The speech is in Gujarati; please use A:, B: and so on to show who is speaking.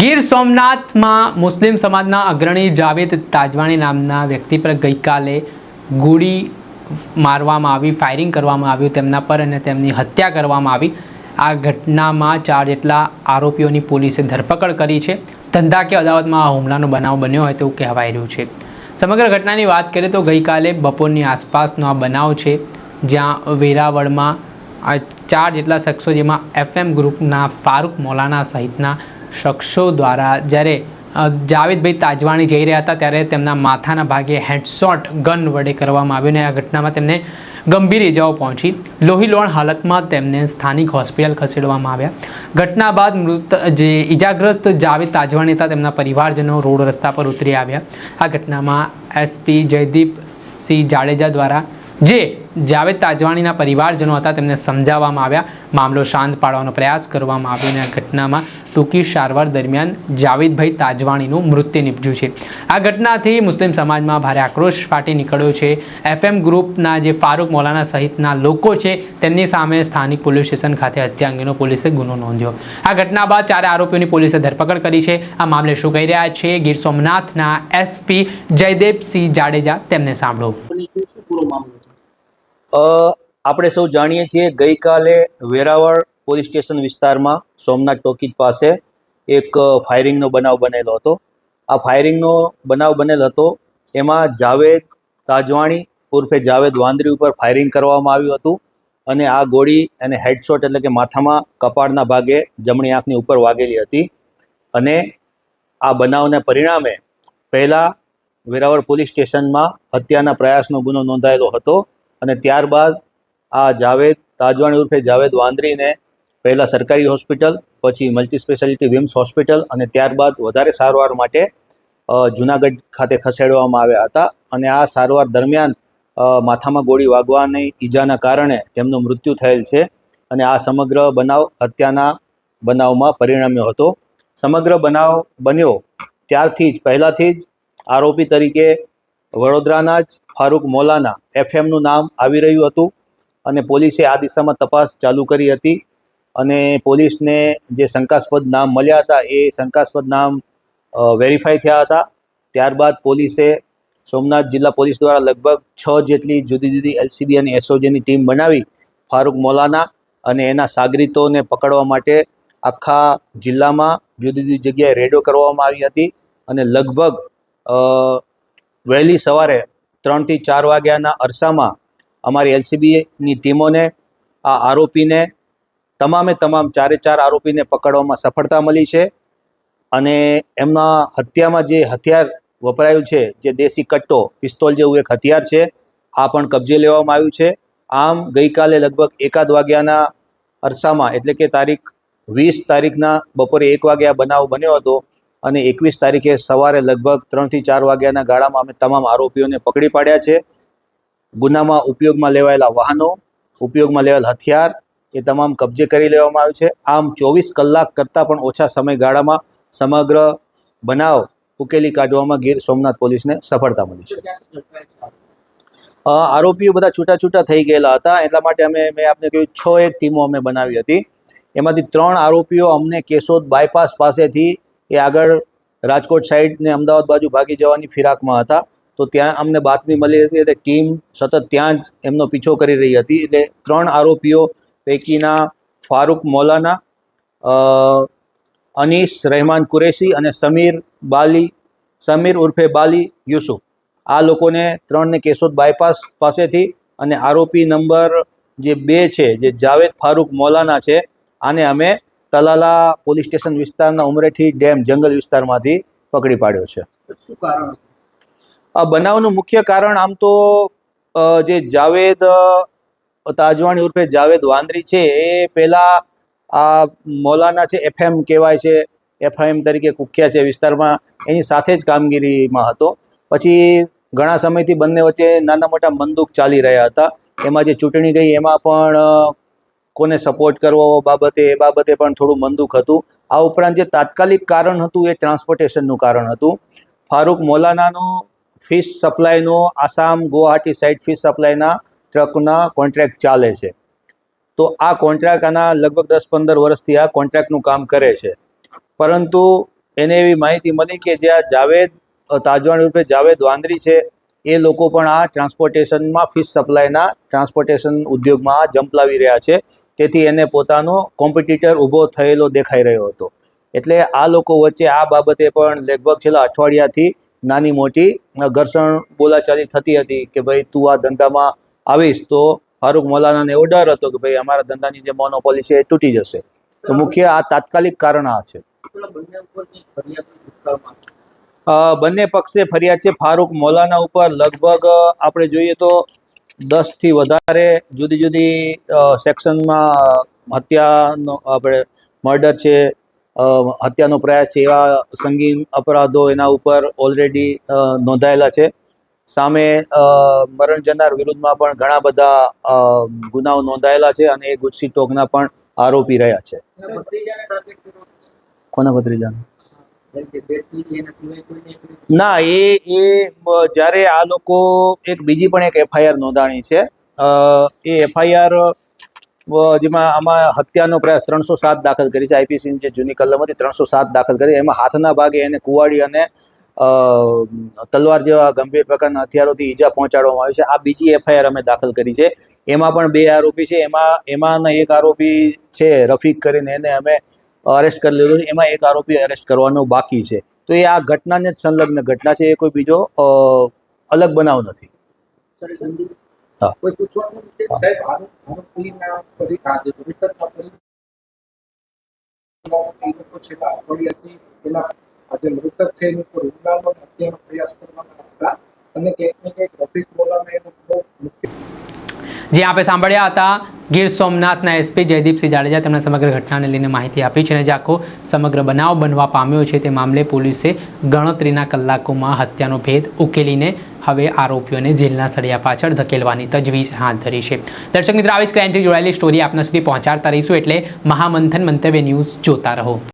A: ગીર સોમનાથમાં મુસ્લિમ સમાજના અગ્રણી જાવેદ તાજવાણી નામના વ્યક્તિ પર ગઈકાલે ગોળી મારવામાં આવી, ફાયરિંગ કરવામાં આવ્યું તેમના પર અને તેમની હત્યા કરવામાં આવી। આ ઘટનામાં 4 જેટલા આરોપીઓની પોલીસે ધરપકડ કરી છે। ધંધાકીય અદાવતમાં આ હુમલાનો બનાવ બન્યો હોય તેવું કહેવાય રહ્યું છે। સમગ્ર ઘટનાની વાત કરીએ તો ગઈકાલે બપોરની આસપાસનો આ બનાવ છે, જ્યાં વેરાવળમાં આ 4 જેટલા શખ્સો, જેમાં FM ગ્રુપના ફારૂક મૌલાના સહિતના શખ્સો દ્વારા જ્યારે જાવેદભાઈ તાજવાણી જઈ રહ્યા હતા ત્યારે તેમના માથાના ભાગે હેડશોટ ગન વડે કરવામાં આવ્યો અને આ ઘટનામાં તેમને ગંભીર ઇજાઓ પહોંચી। લોહીલોણ હાલતમાં તેમને સ્થાનિક હોસ્પિટલ ખસેડવામાં આવ્યા। ઘટના બાદ જે ઇજાગ્રસ્ત જાવેદ તાજવાણી હતા તેમના પરિવારજનો રોડ રસ્તા પર ઉતરી આવ્યા। આ ઘટનામાં SP જયદીપસિંહ જાડેજા દ્વારા જે જાવેદ તાજવાણીના પરિવારજનો હતા તેમને સમજાવવામાં આવ્યા, મામલો શાંત પાડવાનો પ્રયાસ કરવામાં આવ્યો અને આ ઘટનામાં ટૂંકી સારવાર દરમિયાન જાવેદભાઈ તાજવાણીનું મૃત્યુ નિપજ્યું છે। આ ઘટનાથી મુસ્લિમ સમાજમાં ભારે આક્રોશ ફાટી નીકળ્યો છે। FM ગ્રુપના જે ફારૂક મૌલાના સહિતના લોકો છે તેમની સામે સ્થાનિક પોલીસ સ્ટેશન ખાતે હત્યા અંગેનો પોલીસે ગુનો નોંધ્યો। આ ઘટના બાદ 4 આરોપીઓની પોલીસે ધરપકડ કરી છે। આ મામલે શું કહી રહ્યા છે ગીર સોમનાથના SP જયદીપસિંહ જાડેજા, તેમને સાંભળો।
B: આપણે સૌ જાણીએ છીએ, ગઈકાલે વેરાવળ પોલીસ સ્ટેશન વિસ્તારમાં સોમનાથ ટોકીજ પાસે એક ફાયરિંગનો બનાવ બનેલો હતો। આ ફાયરિંગનો બનાવ બનેલ હતો એમાં જાવેદ તાજવાણી ઉર્ફે જાવેદ વાંદરી ઉપર ફાયરિંગ કરવામાં આવ્યું હતું અને આ ગોળી એને હેડશોટ એટલે કે માથામાં કપાળના ભાગે જમણી આંખની ઉપર વાગેલી હતી અને આ બનાવને પરિણામે પહેલાં વેરાવળ પોલીસ સ્ટેશનમાં હત્યાના પ્રયાસનો ગુનો નોંધાયેલો હતો અને ત્યારબાદ આ જાવેદ તાજવાણી ઉર્ફે જાવેદ વાંદરીને પહેલાં સરકારી હોસ્પિટલ, પછી મલ્ટી સ્પેશિયાલિટી વિમ્સ હોસ્પિટલ અને ત્યારબાદ વધારે સારવાર માટે જૂનાગઢ ખાતે ખસેડવામાં આવ્યા હતા અને આ સારવાર દરમિયાન માથામાં ગોળી વાગવાની ઈજાના કારણે તેમનું મૃત્યુ થયેલ છે અને આ સમગ્ર બનાવ હત્યાના બનાવમાં પરિણમ્યો હતો। સમગ્ર બનાવ બન્યો ત્યારથી જ પહેલાંથી જ આરોપી તરીકે વડોદરાના જ ફારૂક મૌલાના FMનું નામ આવી રહ્યું હતું અને પોલીસે આ દિશામાં તપાસ ચાલુ કરી હતી અને પોલીસને જે શંકાસ્પદ નામ મળ્યા હતા એ શંકાસ્પદ નામ વેરીફાઈ થયા હતા। ત્યારબાદ પોલીસે સોમનાથ જિલ્લા પોલીસ દ્વારા લગભગ 6 જેટલી જુદી જુદી LCB અને SOGની ટીમ બનાવી ફારૂક મૌલાના અને એના સાગરીતોને પકડવા માટે આખા જિલ્લામાં જુદી જુદી જગ્યાએ રેડો કરવામાં આવી હતી અને લગભગ વહેલી સવારે 3 થી 4 વાગ્યાના અરસામાં અમારી LCBની ટીમોને આ આરોપીને તમામ 4 આરોપીને પકડવામાં સફળતા મળી છે અને એમના હત્યામાં જે હથિયાર વપરાયું છે, જે દેશી કટ્ટો પિસ્તોલ જેવું એક હથિયાર છે, આ પણ કબજે લેવામાં આવ્યું છે। આમ ગઈકાલે લગભગ 1 વાગ્યાના અરસામાં એટલે કે તારીખ 20 તારીખના બપોરે 1 વાગે આ બનાવ બન્યો હતો અને 21 તારીખે સવારે લગભગ 3 થી 4 વાગ્યાના ગાળામાં અમે તમામ આરોપીઓને પકડી પાડ્યા છે। ગુનામાં ઉપયોગમાં લેવાયેલા વાહનો, ઉપયોગમાં લેવાયેલ હથિયાર એ તમામ કબજે કરી લેવામાં આવ્યું છે। આમ 24 કલાક કરતાં પણ ઓછા સમયગાળામાં સમગ્ર બનાવ ઉકેલી કાઢવામાં ગીર સોમનાથ પોલીસને સફળતા મળી છે। આરોપીઓ બધા છૂટા છૂટા થઈ ગયેલા હતા, એટલા માટે મેં આપને કહ્યું 6 ટીમો અમે બનાવી હતી। એમાંથી 3 આરોપીઓ અમને કેશોદ બાયપાસ પાસેથી એ આગળ રાજકોટ સાઈડ ને અમદાવાદ બાજુ ભાગી જવાની ફિરાકમાં હતા, તો ત્યાં અમને બાતમી મળી હતી એટલે ટીમ સતત ત્યાં જ એમનો પીછો કરી રહી હતી। એટલે 3 આરોપીઓ પૈકીના ફારૂક મૌલાના, અનીસ રહેમાન કુરેશી અને સમીર ઉર્ફે બાલી યુસુફ, આ લોકોને 3ને કેશોદ બાયપાસ પાસેથી અને આરોપી નંબર જે 2 છે, જે જાવેદ ફારૂક મૌલાના છે, આને અમે તલાલા પોલીસ સ્ટેશન વિસ્તારના ઉમરેઠી ડેમ જંગલ વિસ્તારમાંથી પકડી પાડ્યો છે। આ બનાવનું મુખ્ય કારણ આમ તો જે જાવેદ તાજવાણી ઉર્ફે જાવેદ વાંદરી છે એ પહેલાં આ મૌલાના છે, FM કહેવાય છે, FM તરીકે કુખ્યા છે વિસ્તારમાં, એની સાથે જ કામગીરીમાં હતો। પછી ઘણા સમયથી બંને વચ્ચે નાના મોટા મનદુખ ચાલી રહ્યા હતા। એમાં જે ચૂંટણી ગઈ એમાં પણ કોને સપોર્ટ કરવો એ બાબતે પણ થોડું મનદુખ હતું। આ ઉપરાંત જે તાત્કાલિક કારણ હતું એ ટ્રાન્સપોર્ટેશનનું કારણ હતું। ફારૂક મૌલાનાનો ફિશ સપ્લાયનો આસામ ગુવાહાટી સાઇડ ફિશ સપ્લાયના ટ્રકના કોન્ટ્રાક્ટ ચાલે છે, તો આ કોન્ટ્રાક્ટ આના લગભગ 10-15 વર્ષથી આ કોન્ટ્રાક્ટનું કામ કરે છે, પરંતુ એને એવી માહિતી મળી કે જ્યાં જાવેદ તાજવાણી રૂપે જાવેદ વાંદરી છે એ લોકો પણ આ ટ્રાન્સપોર્ટેશનમાં ફિશ સપ્લાયના ટ્રાન્સપોર્ટેશન ઉદ્યોગમાં આ ઝંપલાવી રહ્યા છે. તેથી એને પોતાનો કોમ્પિટિટર ઊભો થયેલો દેખાઈ રહ્યો હતો. એટલે આ લોકો વચ્ચે આ બાબતે પણ લગભગ છેલ્લા અઠવાડિયાથી નાની મોટી ઘર્ષણ બોલાચાલી થતી હતી કે ભાઈ તું આ ધંધામાં આવીશ તો ફારૂક મૌલાનાને એવો ડર હતો કે ભાઈ અમારા ધંધાની જે મોનોપોલી છે એ તૂટી જશે. તો મુખ્ય આ તાત્કાલિક કારણ આ છે. બંને પક્ષે ફરિયાદ છે. ફારૂક મૌલાના ઉપર લગભગ આપણે જોઈએ તો 10 થી વધારે જુદી જુદી સેક્શનમાં હત્યાનો આપણે મર્ડર છે, હત્યાનો પ્રયાસ છે, એવા સંગીન અપરાધો એના ઉપર ઓલરેડી નોંધાયેલા છે. સામે મરણ જનાર વિરુદ્ધમાં પણ ઘણા બધા ગુનાઓ નોંધાયેલા છે અને એ ગુજસી ટોકના પણ આરોપી રહ્યા છે. કોના ભત્રીજાનો? ના, એ જ્યારે આ લોકો બીજી પણ એક એફઆઈઆર નોંધાણી છે. એ એફઆઈઆર જેમાં આમાં હત્યાનો પ્રયાસ 307 દાખલ કરી છે. આઈપીસીની જે જૂની કલમ હતી 307 દાખલ કરી. એમાં હાથના ભાગે એને કુવાડી અને તલવાર જેવા ગંભીર પ્રકારના હથિયારોથી ઈજા પહોંચાડવામાં આવી છે. આ બીજી એફઆઈઆર અમે દાખલ કરી છે. એમાં પણ 2 આરોપી છે. એમાંના એક આરોપી છે રફીક કરીને, એને અમે અરેસ્ટ કરી લીધો છે. એમાં એક આરોપી અરેસ્ટ કરવાનો બાકી છે. તો એ આ ઘટનાને જ સંલગ્ન ઘટના છે. એ કોઈ બીજો અલગ બનાવ નથી. હા,
C: આજે મૃતક છે એની ઉપર હુમલાનો હત્યાનો પ્રયાસ કરવામાં હતા અને ક્યાંક ને ક્યાંક રફીક મૌલાના એનો બહુ મુખ્ય
A: જે આપણે સાંભળ્યા હતા ગીર સોમનાથના એસપી જયદીપસિંહ જાડેજા. તેમણે સમગ્ર ઘટનાને લઈને માહિતી આપી છે અને જે આખો સમગ્ર બનાવ બનવા પામ્યો છે તે મામલે પોલીસે ગણતરીના કલાકોમાં હત્યાનો ભેદ ઉકેલીને હવે આરોપીઓને જેલના સળિયા પાછળ ધકેલવાની તજવીજ હાથ ધરી છે. દર્શક મિત્રો, આવી જ ક્રાઇમથી જોડાયેલી સ્ટોરી આપના સુધી પહોંચાડતા રહીશું, એટલે મહામંથન મંતવ્ય ન્યૂઝ જોતા રહો.